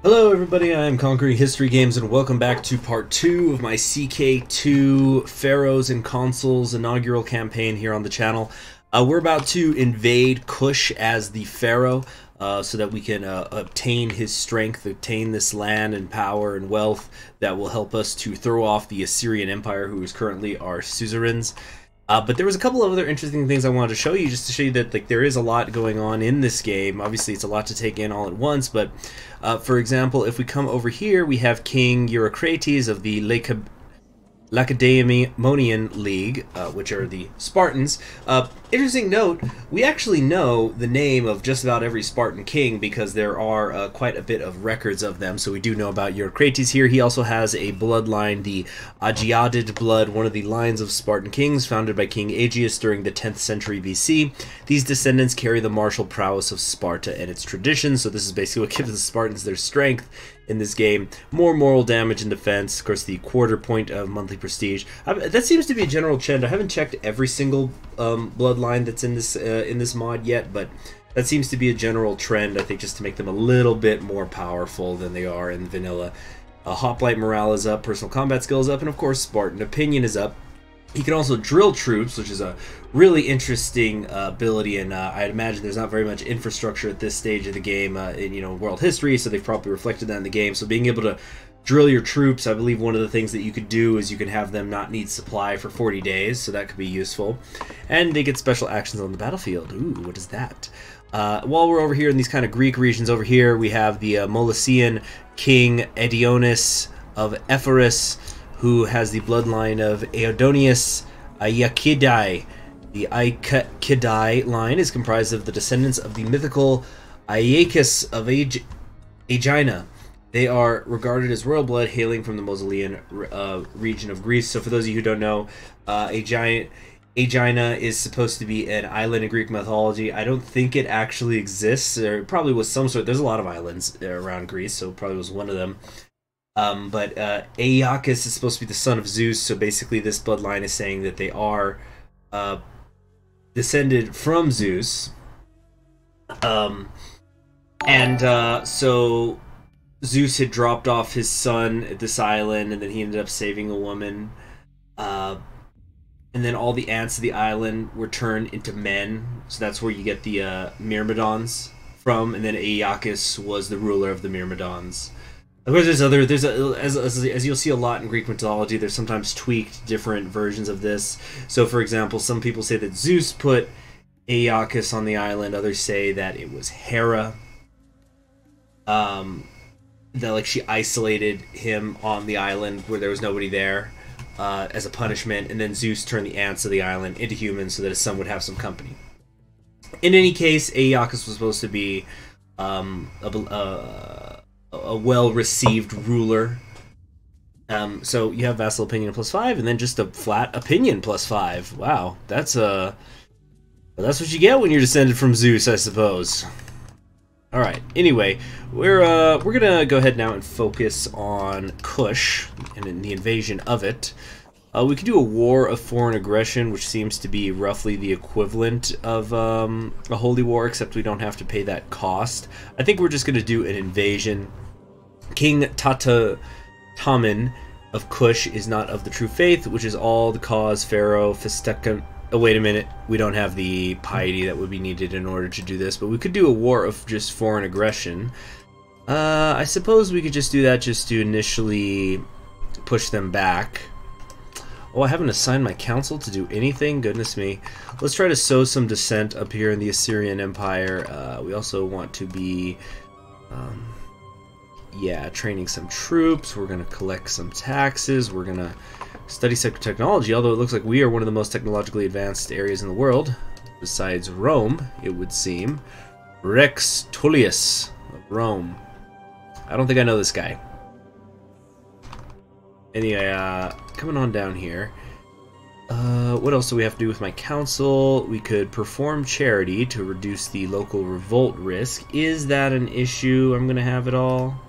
Hello everybody, I am Conquering History Games and welcome back to part 2 of my CK2 Pharaohs and Consuls inaugural campaign here on the channel. We're about to invade Kush as the Pharaoh so that we can obtain his strength, obtain this land and power and wealth that will help us to throw off the Assyrian Empire, who is currently our suzerains. But there was a couple of other interesting things I wanted to show you, just to show you that there is a lot going on in this game. Obviously, it's a lot to take in all at once, but for example, if we come over here, we have King Eurycrates of the Lacedaemonian League, which are the Spartans. Interesting note, we actually know the name of just about every Spartan king because there are quite a bit of records of them, so we do know about Eurycrates here. He also has a bloodline, the Agiadid blood, one of the lines of Spartan kings founded by King Aegeus during the 10th century BC. These descendants carry the martial prowess of Sparta and its traditions, so this is basically what gives the Spartans their strength in this game. More moral damage and defense, of course the quarter point of monthly prestige. That seems to be a general trend. I haven't checked every single bloodline that's in this mod yet, but that seems to be a general trend, I think, just to make them a little bit more powerful than they are in vanilla. Hoplite morale is up, personal combat skill is up, and of course Spartan opinion is up. He can also drill troops, which is a really interesting ability, and I'd imagine there's not very much infrastructure at this stage of the game in world history, so they've probably reflected that in the game. So being able to drill your troops, I believe one of the things that you could do is you can have them not need supply for 40 days, so that could be useful. And they get special actions on the battlefield. Ooh, what is that? While we're over here in these kind of Greek regions over here, we have the Molosian king Edionis of Epirus, who has the bloodline of Aeodonius Aeacidai. The Aeacidai line is comprised of the descendants of the mythical Aeacus of Aegina. They are regarded as royal blood hailing from the Mausolean region of Greece. So for those of you who don't know, Aegina is supposed to be an island in Greek mythology. I don't think it actually exists. There probably was some sort. There's a lot of islands around Greece, so it probably was one of them. But Aeacus is supposed to be the son of Zeus, so basically this bloodline is saying that they are descended from Zeus. So Zeus had dropped off his son at this island, and then he ended up saving a woman. And then all the ants of the island were turned into men, so that's where you get the Myrmidons from, and then Aeacus was the ruler of the Myrmidons. Of course, as you'll see a lot in Greek mythology, there's sometimes tweaked different versions of this. So, for example, some people say that Zeus put Aeacus on the island. Others say that it was Hera. That she isolated him on the island where there was nobody there as a punishment, and then Zeus turned the ants of the island into humans so that his son would have some company. In any case, Aeacus was supposed to be a well-received ruler. So you have vassal opinion +5, and then just a flat opinion +5. Wow, that's what you get when you're descended from Zeus, I suppose. All right. Anyway, we're gonna go ahead now and focus on Kush and in the invasion of it. We could do a war of foreign aggression, which seems to be roughly the equivalent of a holy war, except we don't have to pay that cost. I think we're just gonna do an invasion. King Tatamin of Kush is not of the true faith, which is all the cause Pharaoh Festekan. Oh, wait a minute. We don't have the piety that would be needed in order to do this, but we could do a war of just foreign aggression. I suppose we could just do that just to initially push them back. Oh, I haven't assigned my council to do anything? Goodness me. Let's try to sow some dissent up here in the Assyrian Empire. We also want to be... training some troops. We're going to collect some taxes. We're going to study secret technology, although it looks like we are one of the most technologically advanced areas in the world, besides Rome, it would seem. Rex Tullius of Rome. I don't think I know this guy. Anyway, coming on down here. What else do we have to do with my council? We could perform charity to reduce the local revolt risk. Is that an issue I'm going to have at all?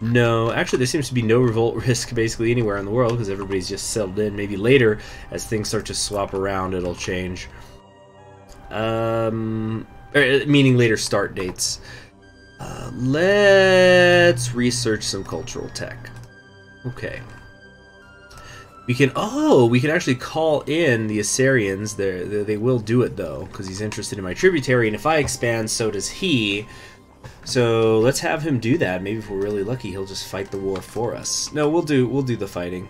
No, actually there seems to be no revolt risk basically anywhere in the world because everybody's just settled in. Maybe later, as things start to swap around, it'll change. Meaning later start dates. Let's let's research some cultural tech. Okay. We can, oh, we can actually call in the Assyrians. They will do it, though, because he's interested in my tributary, and if I expand, so does he. So let's have him do that. Maybe if we're really lucky, he'll just fight the war for us. No, we'll do the fighting.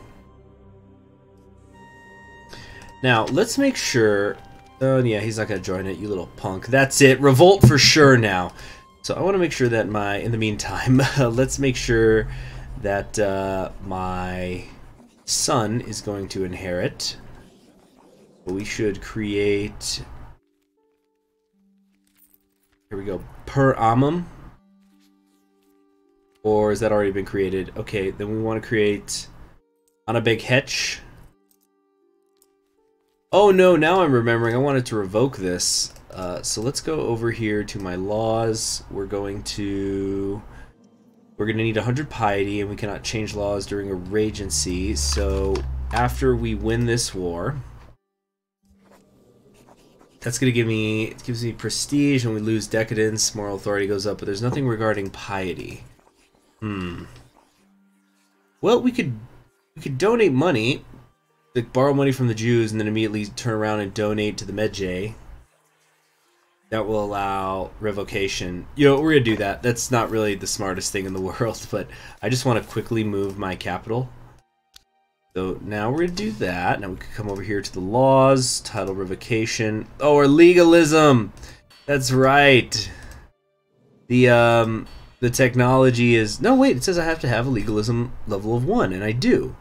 Now, let's make sure... Oh, yeah, he's not going to join it, you little punk. That's it. Revolt for sure now. So I want to make sure that my... In the meantime, let's make sure that my son is going to inherit. We should create... Here we go. Per Amum. Or has that already been created? Okay, then we want to create Anabeg Hetch. Oh no, now I'm remembering. I wanted to revoke this. So let's go over here to my laws. We're going to need 100 piety, and we cannot change laws during a regency. So after we win this war, that's gonna give me, it gives me prestige, and we lose decadence. Moral authority goes up, but there's nothing regarding piety. Well, we could donate money. Like, borrow money from the Jews and then immediately turn around and donate to the Medjay. That will allow revocation. You know, we're going to do that. That's not really the smartest thing in the world, but I just want to quickly move my capital. So now we're going to do that. Now we can come over here to the laws, title revocation. Oh, or legalism! That's right. The technology is... No, wait, it says I have to have a legalism level of 1, and I do.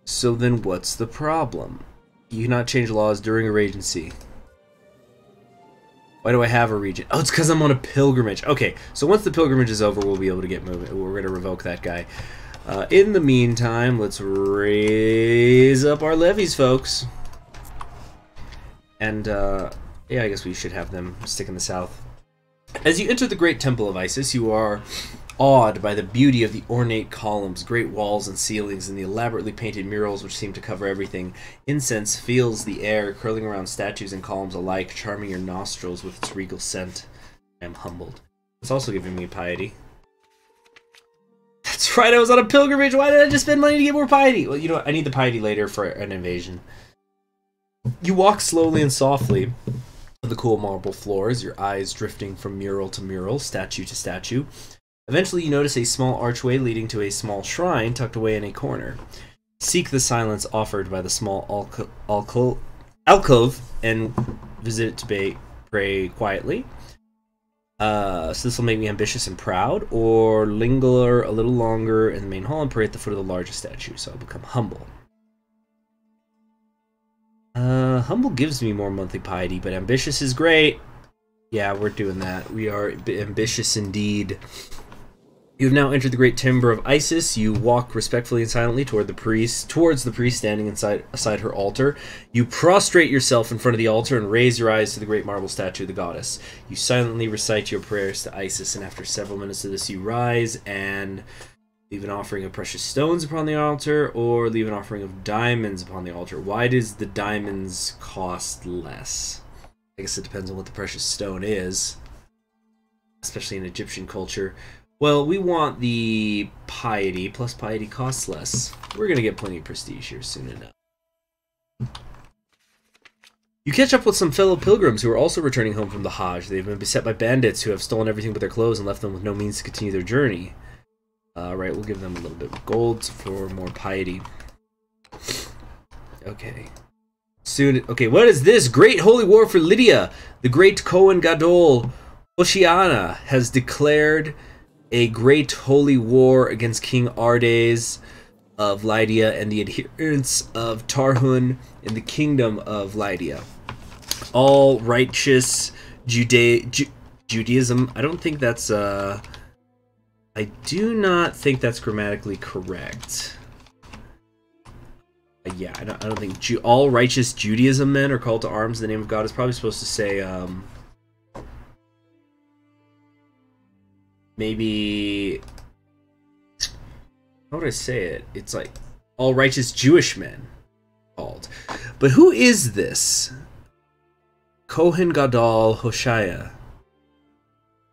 So then what's the problem? You cannot change laws during a regency. Why do I have a regent? Oh, it's because I'm on a pilgrimage. Okay, so once the pilgrimage is over, we'll be able to get moving. We're going to revoke that guy. In the meantime, let's raise up our levies, folks. And, yeah, I guess we should have them stick in the south. As you enter the great temple of Isis, you are awed by the beauty of the ornate columns, great walls and ceilings, and the elaborately painted murals which seem to cover everything. Incense fills the air, curling around statues and columns alike, charming your nostrils with its regal scent. I am humbled. It's also giving me piety. That's right, I was on a pilgrimage! Why did I just spend money to get more piety? Well, you know what? I need the piety later for an invasion. You walk slowly and softly on the cool marble floors, your eyes drifting from mural to mural, statue to statue. Eventually, you notice a small archway leading to a small shrine tucked away in a corner. Seek the silence offered by the small alcove and visit it to pray quietly. So this will make me ambitious and proud, or linger a little longer in the main hall and pray at the foot of the largest statue, so I'll become humble. Humble gives me more monthly piety, but ambitious is great. Yeah, we're doing that. We are ambitious indeed. You have now entered the great timber of Isis. You walk respectfully and silently towards the priest standing beside her altar. You prostrate yourself in front of the altar and raise your eyes to the great marble statue of the goddess. You silently recite your prayers to Isis, and after several minutes of this, you rise and leave an offering of precious stones upon the altar, or leave an offering of diamonds upon the altar. Why does the diamonds cost less? I guess it depends on what the precious stone is, especially in Egyptian culture. Well, we want the piety, plus piety costs less. We're going to get plenty of prestige here soon enough. You catch up with some fellow pilgrims who are also returning home from the Hajj. They've been beset by bandits who have stolen everything but their clothes and left them with no means to continue their journey. Right, we'll give them a little bit of gold for more piety. Okay. Soon, okay, what is this? Great holy war for Lydia! The great Kohen Gadol, Oceana, has declared a great holy war against King Ardes of Lydia and the adherents of Tarhun in the kingdom of Lydia. All righteous Judaism. I don't think that's I do not think that's grammatically correct. Yeah, I don't think all righteous Judaism men are called to arms in the name of God is probably supposed to say maybe, how would I say it? It's like all righteous Jewish men called. But who is this? Kohen Gadol Hoshea.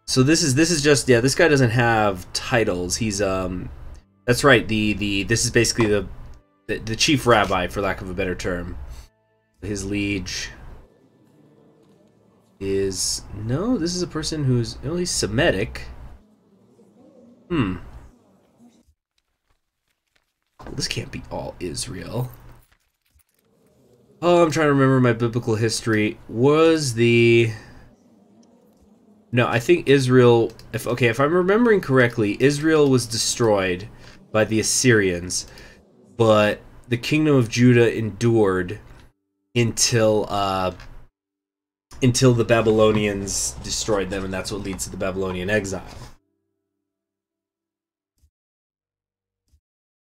So this is just, yeah, this guy doesn't have titles. He's that's right. This is basically the chief rabbi, for lack of a better term. His liege is, no, this is a person who's, oh, he's Semitic. Well, this can't be all Israel. Oh, I'm trying to remember my biblical history. Was the... No, I think Israel... If I'm remembering correctly, Israel was destroyed by the Assyrians, but the kingdom of Judah endured until the Babylonians destroyed them, and that's what leads to the Babylonian exile.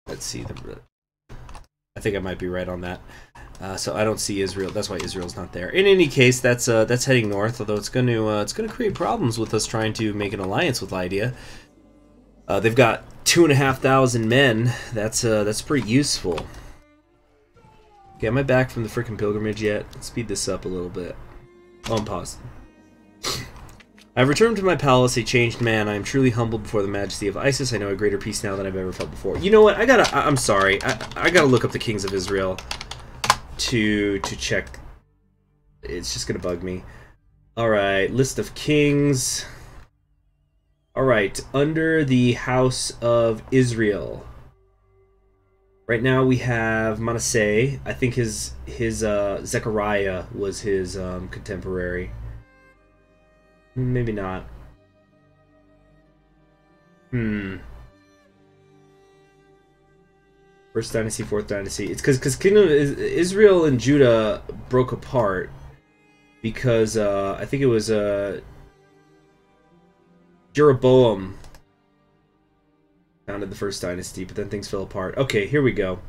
Let's see. I think I might be right on that. So I don't see Israel. That's why Israel's not there. In any case, that's heading north. Although it's going to create problems with us trying to make an alliance with Lydia. They've got 2,500 men. That's pretty useful. Okay, am I back from the frickin' pilgrimage yet? Let's speed this up a little bit. Oh, I'm paused. I've returned to my palace, a changed man. I am truly humbled before the majesty of Isis. I know a greater peace now than I've ever felt before. You know what? I'm sorry. I gotta look up the kings of Israel to check. It's just gonna bug me. Alright, list of kings. Alright, under the house of Israel. Right now we have Manasseh. I think his Zechariah was his contemporary. Maybe not. First dynasty, fourth dynasty. It's because Kingdom Israel and Judah broke apart because I think it was Jeroboam founded the first dynasty, but then things fell apart. Okay, here we go.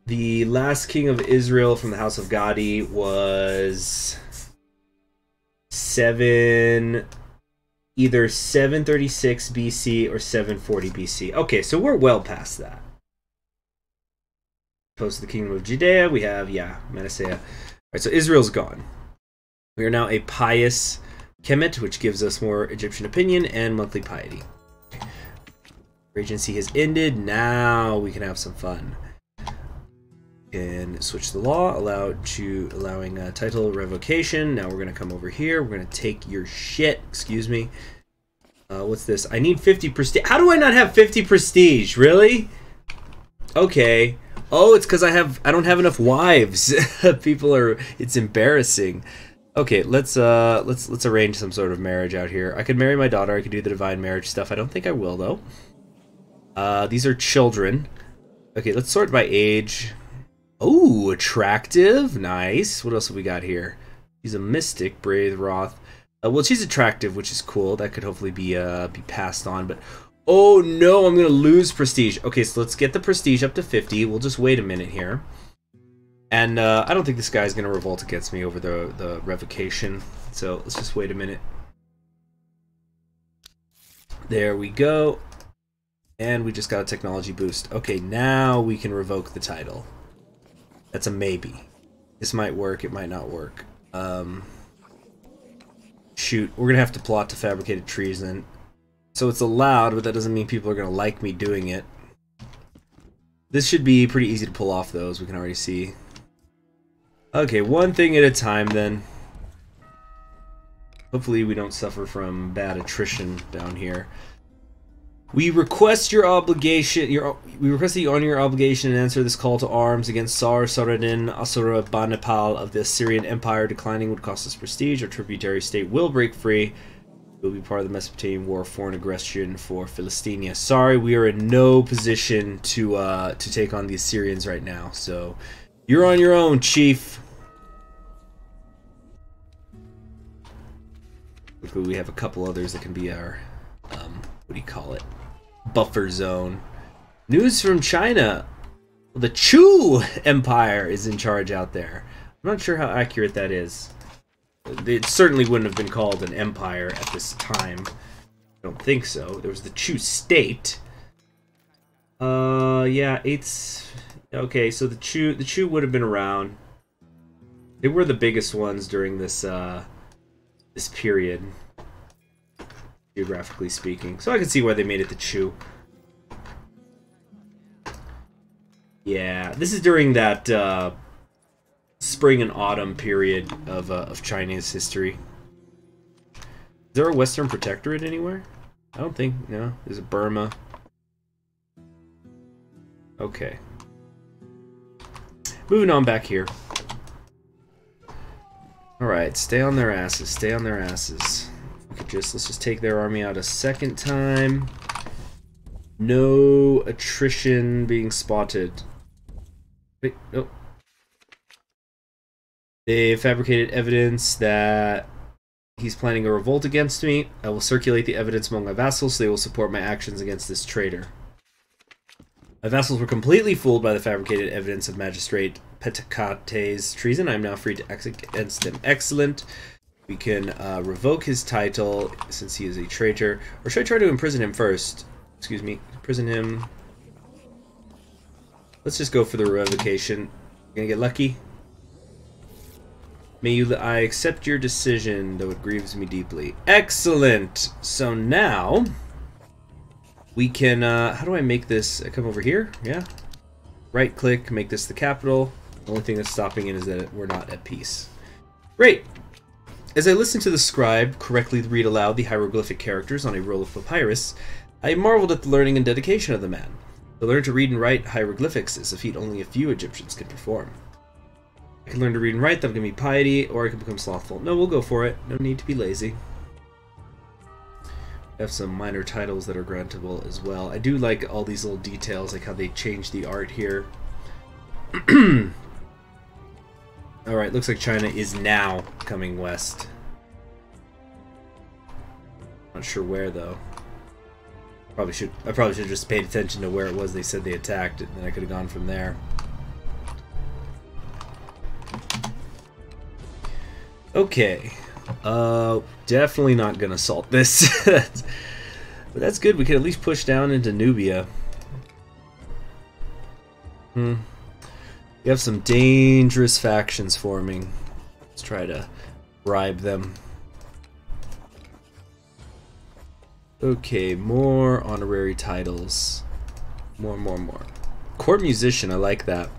The last king of Israel from the house of Gadi was either 736 BC or 740 BC. Okay, so we're well past that. Post the kingdom of Judea, we have, yeah, Manasseh. All right, so Israel's gone. We are now a pious Kemet, which gives us more Egyptian opinion and monthly piety. Regency has ended. Now we can have some fun. And switch the law, allowing title revocation. Now we're gonna come over here. We're gonna take your shit. Excuse me. What's this? I need 50 prestige. How do I not have 50 prestige? Really? Okay. Oh, it's because I don't have enough wives. People are. It's embarrassing. Okay, let's arrange some sort of marriage out here. I could marry my daughter. I could do the divine marriage stuff. I don't think I will though. These are children. Okay, let's sort by age. Oh, attractive. Nice. What else have we got here? She's a mystic, brave, Roth. Well, she's attractive, which is cool. That could hopefully be passed on. But oh no, I'm gonna lose prestige. Okay, so let's get the prestige up to 50. We'll just wait a minute here. And I don't think this guy's gonna revolt against me over the revocation. So let's just wait a minute. There we go. And we just got a technology boost. Okay, now we can revoke the title. That's a maybe. This might work, it might not work. Shoot, we're gonna have to plot to fabricated treason. So it's allowed, but that doesn't mean people are gonna like me doing it. This should be pretty easy to pull off though, as we can already see. Okay, one thing at a time then. Hopefully we don't suffer from bad attrition down here. We request your obligation. We request that you honor your obligation and answer this call to arms against Sar Saradin Asurabanipal of the Assyrian Empire. Declining would cost us prestige. Our tributary state will break free. We'll be part of the Mesopotamian War, foreign aggression for Philistia. Sorry, we are in no position to take on the Assyrians right now. So you're on your own, Chief. Luckily, we have a couple others that can be our what do you call it? Buffer zone. News from China. The Chu Empire is in charge out there. I'm not sure how accurate that is. It certainly wouldn't have been called an empire at this time. I don't think so. There was the Chu state. Yeah, it's okay. So the Chu would have been around. They were the biggest ones during this this period. geographically speaking. So I can see why they made it the Chu. Yeah, this is during that spring and autumn period of Chinese history. Is there a Western Protectorate anywhere? I don't think. No, there's a Burma. Okay. Moving on back here. Alright, stay on their asses, stay on their asses. Let's just take their army out a second time. No attrition being spotted. Wait, nope. They fabricated evidence that he's planning a revolt against me. I will circulate the evidence among my vassals so they will support my actions against this traitor. My vassals were completely fooled by the fabricated evidence of Magistrate Petakate's treason. I am now free to act against him. Excellent. We can revoke his title since he is a traitor. Or should I try to imprison him first? Excuse me. Imprison him. Let's just go for the revocation. Gonna get lucky? I accept your decision, though it grieves me deeply. Excellent! So now we can, how do I make this? I come over here? Yeah. Right click, make this the capital. The only thing that's stopping it is that we're not at peace. Great! As I listened to the scribe correctly read aloud the hieroglyphic characters on a roll of papyrus, I marveled at the learning and dedication of the man. To learn to read and write hieroglyphics is a feat only a few Egyptians can perform. I can learn to read and write, that'll give me piety, or I can become slothful. No, we'll go for it. No need to be lazy. I have some minor titles that are grantable as well. I do like all these little details, like how they change the art here. Alright, looks like China is now coming west. Not sure where, though. I probably should have just paid attention to where it was they said they attacked, and then I could have gone from there. Okay. Definitely not gonna assault this. But that's good, we can at least push down into Nubia. You have some dangerous factions forming. Let's try to bribe them. Okay, more honorary titles. More. Court musician, I like that.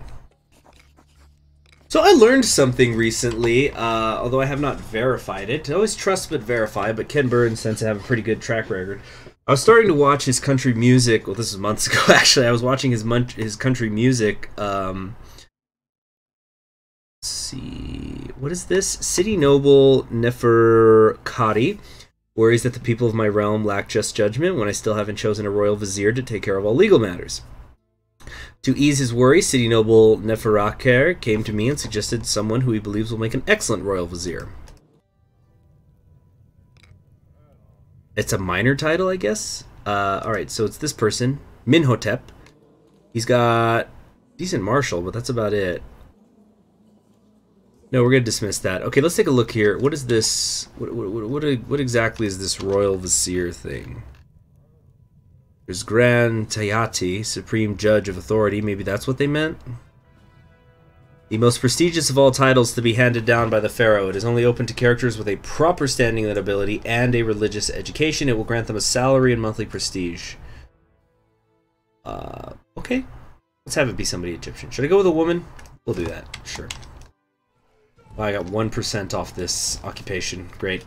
So I learned something recently, although I have not verified it. I always trust but verify, but Ken Burns tends to have a pretty good track record. I was starting to watch his country music. Well, this was months ago, actually. I was watching his country music. Let's see. What is this? City Noble Neferkati worries that the people of my realm lack just judgment when I still haven't chosen a royal vizier to take care of all legal matters. To ease his worry, City Noble Neferakar came to me and suggested someone who he believes will make an excellent royal vizier. It's a minor title, I guess? Alright, so it's this person, Minhotep. He's got decent martial, but that's about it. No, we're going to dismiss that. Okay, let's take a look here. What is this? What exactly is this royal vizier thing? There's Grand Tayati, Supreme Judge of Authority. Maybe that's what they meant? The most prestigious of all titles to be handed down by the Pharaoh. It is only open to characters with a proper standing in the nobility and a religious education. It will grant them a salary and monthly prestige. Okay. Let's have it be somebody Egyptian. Should I go with a woman? We'll do that. Sure. Well, I got 1% off this occupation. Great.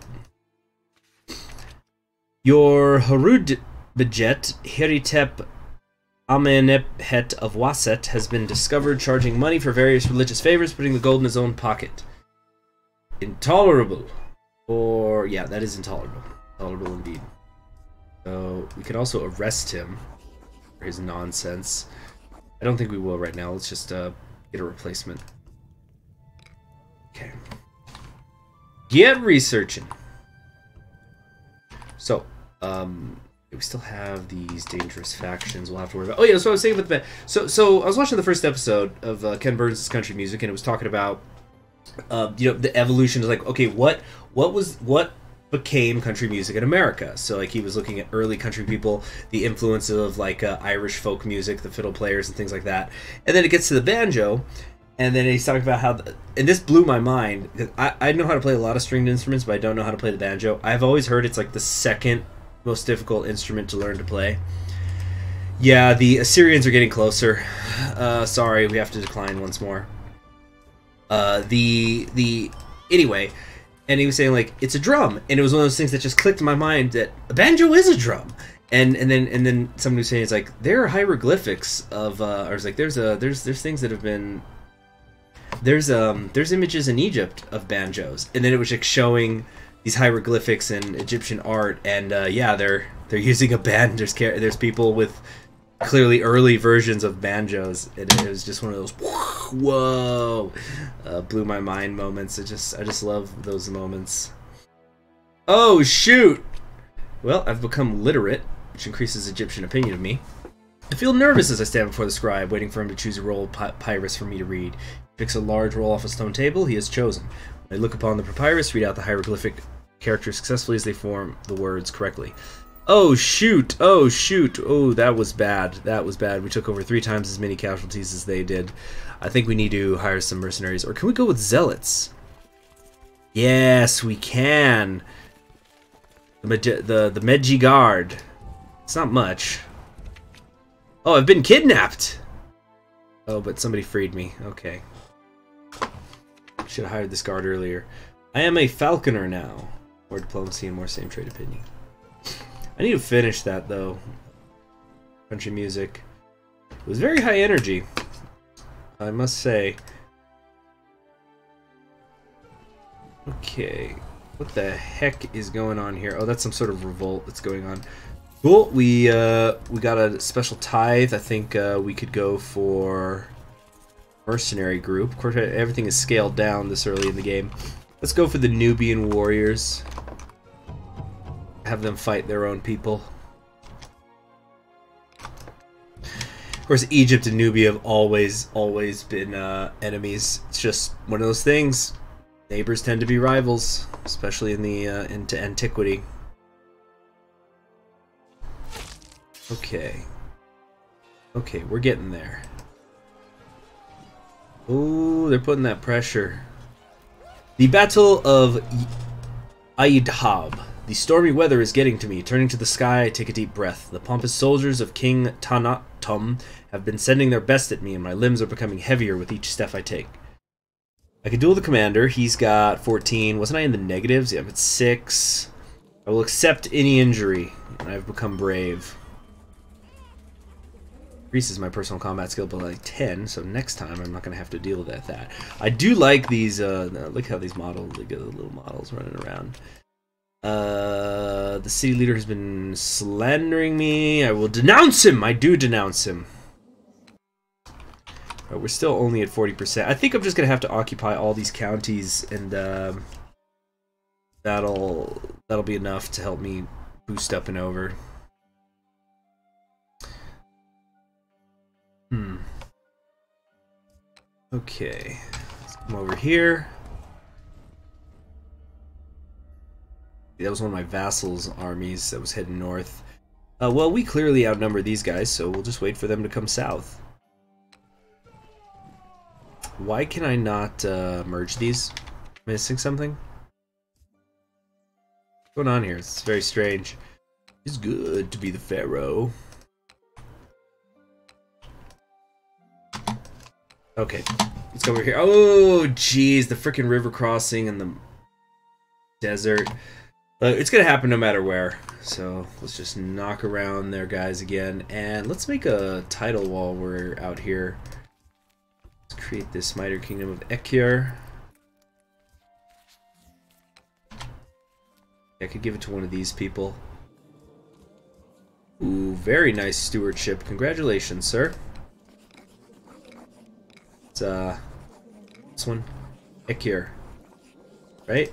Your Harud Bejet Hiritep Amenephet of Waset has been discovered charging money for various religious favors, putting the gold in his own pocket. Intolerable. Or, yeah, that is intolerable. Intolerable indeed. So, we could also arrest him for his nonsense. I don't think we will right now. Let's just get a replacement. Okay. Get researching. So, we still have these dangerous factions we'll have to worry about. Oh yeah, that's what I was saying about the band. So I was watching the first episode of Ken Burns' country music, and it was talking about the evolution of like, okay, what became country music in America. So like he was looking at early country people, the influence of like Irish folk music, the fiddle players and things like that. And then it gets to the banjo, and then he's talking about how, and this blew my mind, because I know how to play a lot of stringed instruments, but I don't know how to play the banjo. I've always heard it's like the second Most difficult instrument to learn to play. Yeah, the Assyrians are getting closer. Sorry, we have to decline once more. Anyway, and he was saying like it's a drum, and it was one of those things that just clicked in my mind that a banjo is a drum. And then somebody was saying it's like there are hieroglyphics of or it's like there's things that have been there's images in Egypt of banjos, and then it was like showing these hieroglyphics in Egyptian art, and yeah, they're using a band. There's people with clearly early versions of banjos, and it was just one of those whoa, blew my mind moments. I just love those moments. Oh shoot! Well, I've become literate, which increases Egyptian opinion of me. I feel nervous as I stand before the scribe, waiting for him to choose a roll of papyrus for me to read. He picks a large roll off a stone table. He has chosen. I look upon the papyrus, read out the hieroglyphic characters successfully as they form the words correctly. Oh shoot! Oh shoot! Oh, that was bad. That was bad. We took over 3 times as many casualties as they did. I think we need to hire some mercenaries. Or can we go with zealots? Yes, we can. The Medji Guard. It's not much. Oh, I've been kidnapped! Oh, but somebody freed me. Okay. Should have hired this guard earlier. I am a falconer now. More diplomacy and more same trade opinion. I need to finish that though. Country music. It was very high energy, I must say. Okay. What the heck is going on here? Oh, that's some sort of revolt that's going on. Cool. We got a special tithe. I think we could go for mercenary group. Of course, everything is scaled down this early in the game. Let's go for the Nubian warriors. Have them fight their own people. Of course, Egypt and Nubia have always been enemies. It's just one of those things. Neighbors tend to be rivals, especially in the into antiquity. Okay. Okay, we're getting there. Ooh, they're putting that pressure. The Battle of Aidhab. The stormy weather is getting to me. Turning to the sky, I take a deep breath. The pompous soldiers of King Tanatum have been sending their best at me, and my limbs are becoming heavier with each step I take. I can duel the commander. He's got 14. Wasn't I in the negatives? Yeah, I'm at 6. I will accept any injury, and I've become brave. Increases my personal combat skill by like 10, so next time I'm not going to have to deal with that. I do like these, look how these models, look at the little models running around. The city leader has been slandering me. I will denounce him! I do denounce him. Right, we're still only at 40%. I think I'm just going to have to occupy all these counties, and that'll be enough to help me boost up and over. Okay, let's come over here. That was one of my vassals' armies that was heading north. Well, we clearly outnumber these guys, so we'll just wait for them to come south. Why can I not merge these? Am I missing something? What's going on here? It's very strange. It's good to be the Pharaoh. Okay, let's go over here. Oh, jeez, the frickin' river crossing and the desert. It's gonna happen no matter where. So let's just knock around their guys again, and let's make a title while we're out here. Let's create this Mitre Kingdom of Ekyur. I could give it to one of these people. Ooh, very nice stewardship. Congratulations, sir. It's this one, Ekyur, right?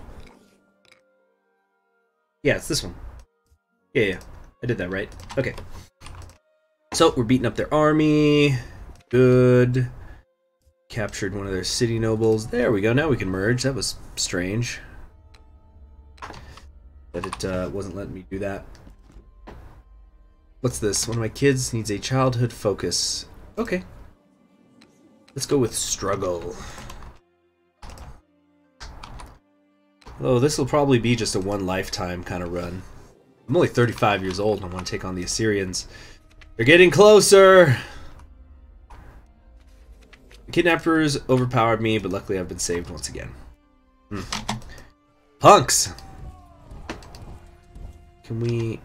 Yeah, it's this one. Yeah, I did that right. Okay. So we're beating up their army. Good. Captured one of their city nobles. There we go. Now we can merge. That was strange that it wasn't letting me do that. What's this? One of my kids needs a childhood focus. Okay. Let's go with struggle. Oh, this will probably be just a one lifetime kind of run. I'm only 35 years old and I want to take on the Assyrians. They're getting closer! The kidnappers overpowered me, but luckily I've been saved once again. Punks! Can we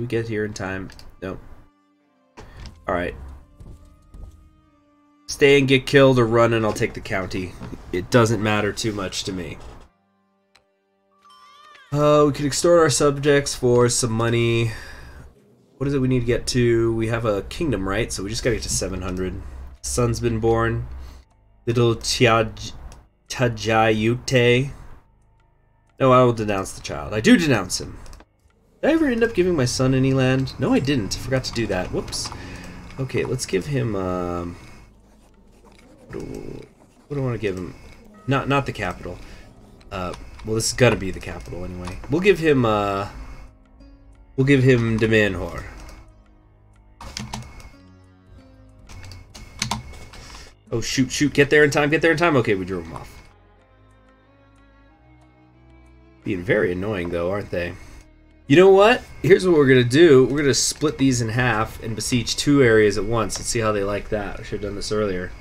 get here in time? No. Alright. Stay and get killed or run and I'll take the county. It doesn't matter too much to me. We could extort our subjects for some money. What is it we need to get to? We have a kingdom, right? So we just gotta get to 700. Son's been born. Little Tajayute. No, I will denounce the child. I do denounce him. Did I ever end up giving my son any land? No, I didn't. I forgot to do that. Whoops. Okay, let's give him, what do I want to give him? Not the capital. Well, this is gonna be the capital anyway. We'll give him Demanhor. Oh, shoot, get there in time, Okay, we drew him off. Being very annoying, though, aren't they? You know what? Here's what we're going to do. We're going to split these in half and besiege 2 areas at once and see how they like that. I should have done this earlier.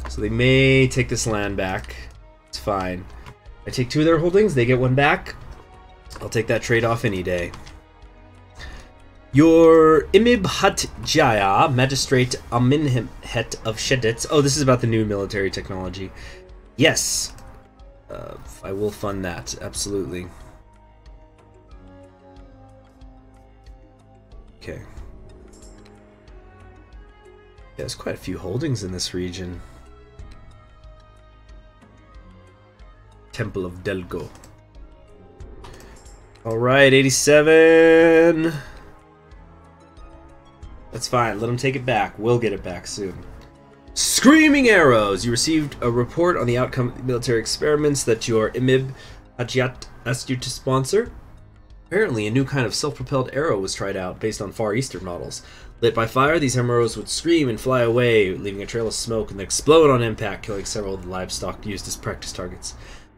So they may take this land back. It's fine. I take 2 of their holdings, they get 1 back. I'll take that trade-off any day. Your Imib Hat Jaya, Magistrate Aminhet of Shedetz. Oh, this is about the new military technology. Yes. I will fund that, absolutely. Okay. Yeah, there's quite a few holdings in this region. Temple of Delgo. Alright, 87. That's fine. Let him take it back. We'll get it back soon. Screaming Arrows! You received a report on the outcome of the military experiments that your Imib Hajjat asked you to sponsor. Apparently, a new kind of self-propelled arrow was tried out based on Far Eastern models. Lit by fire, these arrows would scream and fly away, leaving a trail of smoke and then explode on impact, killing several of the livestock used as practice targets.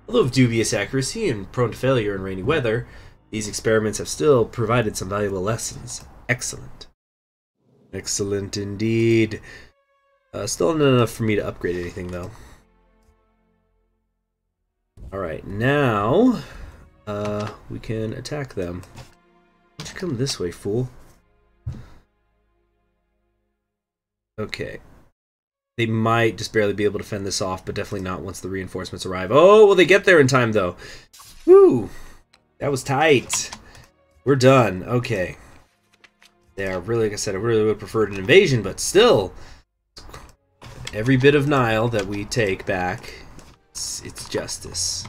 Although of dubious accuracy and prone to failure in rainy weather, these experiments have still provided some valuable lessons. Excellent. Excellent indeed. Still not enough for me to upgrade anything, though. Alright, now we can attack them. Why don't you come this way, fool? Okay. They might just barely be able to fend this off, but definitely not once the reinforcements arrive. Oh, well, they get there in time, though. Woo! That was tight. We're done. Okay. Yeah, really, like I said, I really would have preferred an invasion, but still, every bit of Nile that we take back, it's justice.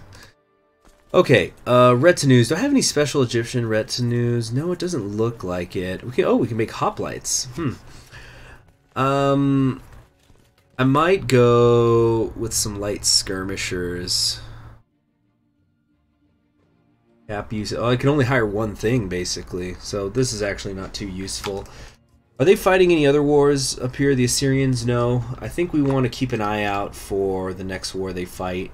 Okay, retinues. Do I have any special Egyptian retinues? No, it doesn't look like it. Okay, oh, we can make hoplites. I might go with some light skirmishers. Cap use. Oh, I can only hire 1 thing, basically. So this is actually not too useful. Are they fighting any other wars up here? The Assyrians? No. I think we want to keep an eye out for the next war they fight.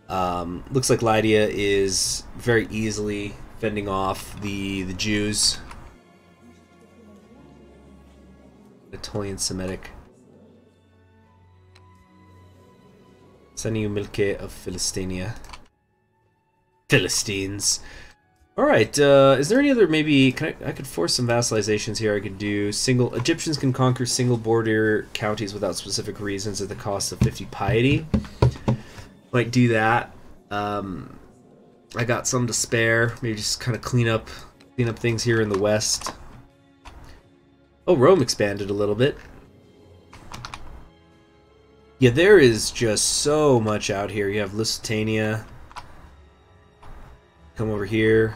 Looks like Lydia is very easily fending off the Jews. Anatolian Semitic. Senu Milke of Philistania. Philistines. Alright, is there any other, maybe, I could force some vassalizations here. I could do Egyptians can conquer single border counties without specific reasons at the cost of 50 piety. Might do that. I got some to spare. Maybe just kind of clean up things here in the west. Oh, Rome expanded a little bit. Yeah, there is just so much out here. You have Lusitania. Come over here.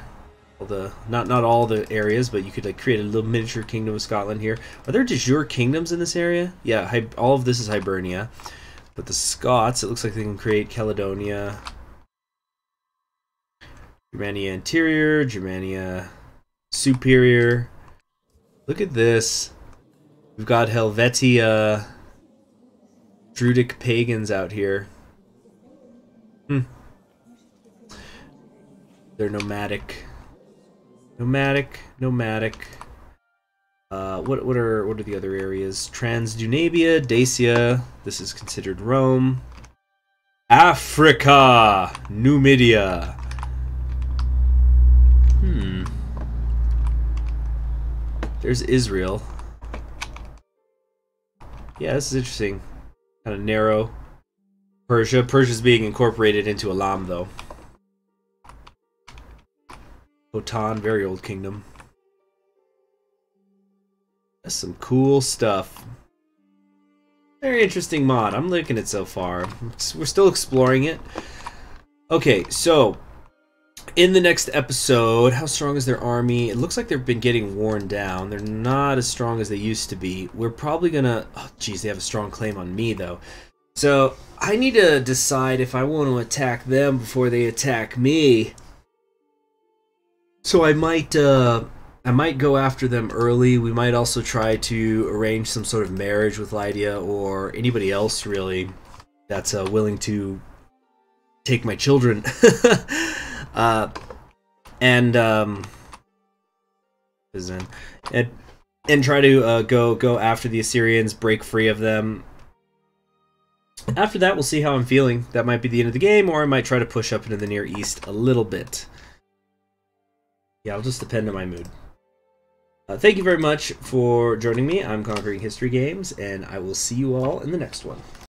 Not all the areas, but you could like create a little miniature kingdom of Scotland here. Are there de jure kingdoms in this area? Yeah, all of this is Hibernia. But the Scots, it looks like they can create Caledonia, Germania Interior, Germania Superior. Look at this. We've got Helvetia, Druidic pagans out here. They're nomadic. Nomadic. What are the other areas? Transdunabia, Dacia. This is considered Rome. Africa, Numidia. There's Israel. Yeah, this is interesting. Kind of narrow. Persia. Persia's being incorporated into Elam, though. Khotan, very old kingdom. That's some cool stuff. Very interesting mod. I'm liking it so far. We're still exploring it. Okay, so in the next episode, how strong is their army? It looks like they've been getting worn down. They're not as strong as they used to be. We're probably gonna... Oh, geez, they have a strong claim on me, though. So I need to decide if I want to attack them before they attack me. So I might go after them early. We might also try to arrange some sort of marriage with Lydia or anybody else, really, that's willing to take my children. And try to go after the Assyrians, break free of them. After that, we'll see how I'm feeling. That might be the end of the game, or I might try to push up into the Near East a little bit. Yeah, it'll just depend on my mood. Thank you very much for joining me. I'm Conquering History Games, and I will see you all in the next one.